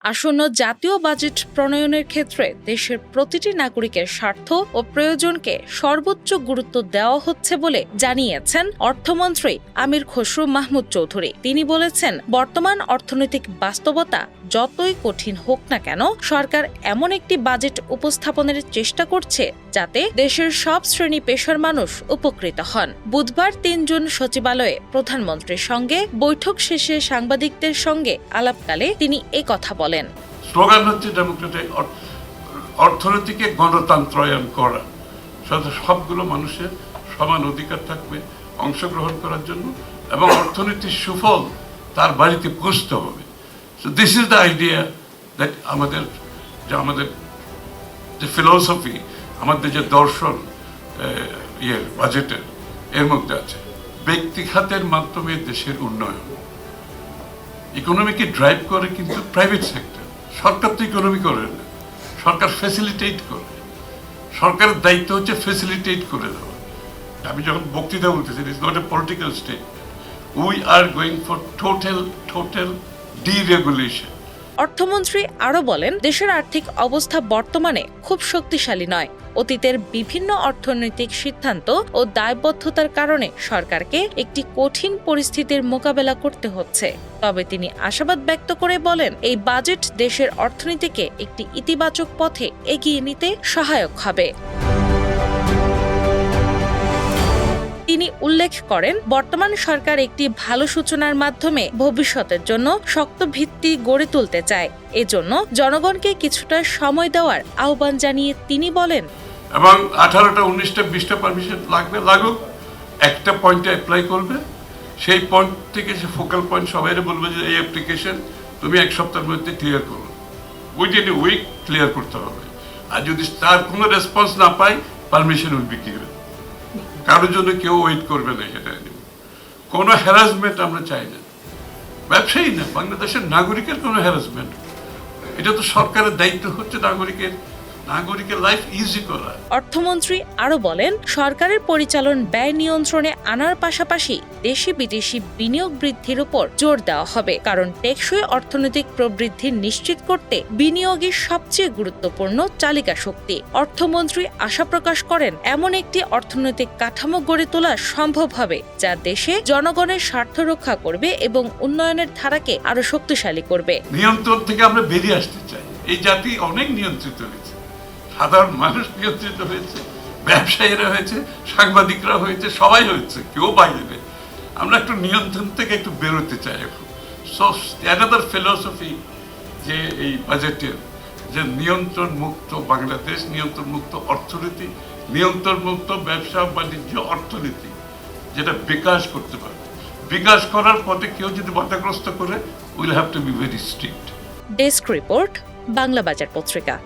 আসন্ন জাতীয় বাজেট প্রণয়নের ক্ষেত্রে দেশের প্রতিটি নাগরিকের স্বার্থ ও প্রয়োজনকে সর্বোচ্চ গুরুত্ব দেওয়া হচ্ছে বলে জানিয়েছেন অর্থমন্ত্রী আমির খসরু মাহমুদ চৌধুরী। তিনি বলেছেন, বর্তমান অর্থনৈতিক বাস্তবতা যতই কঠিন হোক না কেন, সরকার এমন একটি বাজেট উপস্থাপনের চেষ্টা করছে যাতে দেশের সব শ্রেণী পেশার মানুষ উপকৃত হন। বুধবার ৩ জুন সচিবালয়ে প্রধানমন্ত্রীর সঙ্গে বৈঠক শেষে সাংবাদিকদের সঙ্গে আলাপকালে তিনি এই কথা বলেন। স্লোগান হচ্ছে ডেমোক্রেটিক অর্থনীতিকে গণতন্ত্রায়ন করা, সাথে সবগুলো মানুষের সমান অধিকার থাকবে অংশগ্রহণ করার জন্য, এবং অর্থনীতির সুফল তার বাড়িতে পৌঁছতে হবে। So this is the idea that আমাদের যে ফিলসফি, আমাদের যে দর্শন বাজেটের এর মধ্যে আছে। ব্যক্তি খাতের মাধ্যমে দেশের উন্নয়ন, ইকোনমিকে ড্রাইভ করে কিন্তু প্রাইভেট সেক্টর। সরকার তো ইকোনমি করে না, সরকার ফ্যাসিলিটেট করে। সরকারের দায়িত্ব হচ্ছে ফ্যাসিলিটেট করে দেওয়া। আমি যখন বক্তৃতা বলতেছি, it's not a political state, we are going for total deregulation. অর্থমন্ত্রী আরও বলেন, দেশের আর্থিক অবস্থা বর্তমানে খুব শক্তিশালী নয়। অতীতের বিভিন্ন অর্থনৈতিক সিদ্ধান্ত ও দায়বদ্ধতার কারণে সরকারকে একটি কঠিন পরিস্থিতির মোকাবেলা করতে হচ্ছে। তবে তিনি আশাবাদ ব্যক্ত করে বলেন, এই বাজেট দেশের অর্থনীতিকে একটি ইতিবাচক পথে এগিয়ে নিতে সহায়ক হবে। তিনি উল্লেখ করেন, বর্তমান সরকার একটি ভালো সূচনার মাধ্যমে ভবিষ্যতের জন্য শক্ত ভিত্তি গড়ে তুলতে চায়। এজন্য জনগণকে কিছুটা সময় দেওয়ার আহ্বান জানিয়ে তিনি বলেন, এবং 18টা 19টা 20টা পারমিশন লাগুক, একটা পয়েন্টে অ্যাপ্লাই করবে, সেই পয়েন্ট থেকে সে ফোকাল পয়েন্ট সবাইরে বলবে যে এই অ্যাপ্লিকেশন তুমি 1 সপ্তাহের মধ্যে ক্লিয়ার করো, উইদিন এ উইক ক্লিয়ার করতে হবে। আর যদি তার কোনো রেসপন্স না পাই, পারমিশন উইল বি গিভেন। কারোর জন্য কেউ ওয়েট করবে না। এটা কোনো হ্যারাসমেন্ট আমরা চাই না, ব্যবসায়ী না, বাংলাদেশের নাগরিকের কোনো হ্যারাসমেন্ট। এটা তো সরকারের দায়িত্ব হচ্ছে নাগরিকের লাইফ ইজি করা। অর্থমন্ত্রী আরও বলেন, সরকারের পরিচালন ব্যয় নিয়ন্ত্রণে আনার পাশাপাশি দেশি বিদেশি বিনিয়োগ বৃদ্ধির উপর জোর দেওয়া হবে, কারণ টেকসই অর্থনৈতিক প্রবৃদ্ধি নিশ্চিত করতে বিনিয়োগই সবচেয়ে গুরুত্বপূর্ণ চালিকা শক্তি। অর্থমন্ত্রী আশা প্রকাশ করেন, এমন একটি অর্থনৈতিক কাঠামো গড়ে তোলা সম্ভব হবে যা দেশে জনগণের স্বার্থ রক্ষা করবে এবং উন্নয়নের ধারাকে আরো শক্তিশালী করবে। নিয়ন্ত্রণ থেকে আমরা বেরিয়ে আসতে চাই। এই জাতি অনেক নিয়ন্ত্রিত হয়েছে, সাধারণ মানুষ নিয়ন্ত্রিত হয়েছে, ব্যবসায়ীরা হয়েছে, সাংবাদিকরা হয়েছে, সবাই হয়েছে, কেউ বাইরে। আমরা একটু নিয়ন্ত্রণ থেকে একটু বেরোতে চাই এখন। সো অ্যানাদার ফিলসফি যে এই বাজেটের, যে নিয়ন্ত্রণ মুক্ত বাংলাদেশ, নিয়ন্ত্রণ মুক্ত অর্থনীতি, নিয়ন্ত্রণ মুক্ত ব্যবসা বাণিজ্য অর্থনীতি, যেটা বিকাশ করতে পারবে। বিকাশ করার পথে কেউ যদি বাধাগ্রস্ত করে, will have to be very strict. Desk report, Bangla বাজার পত্রিকা।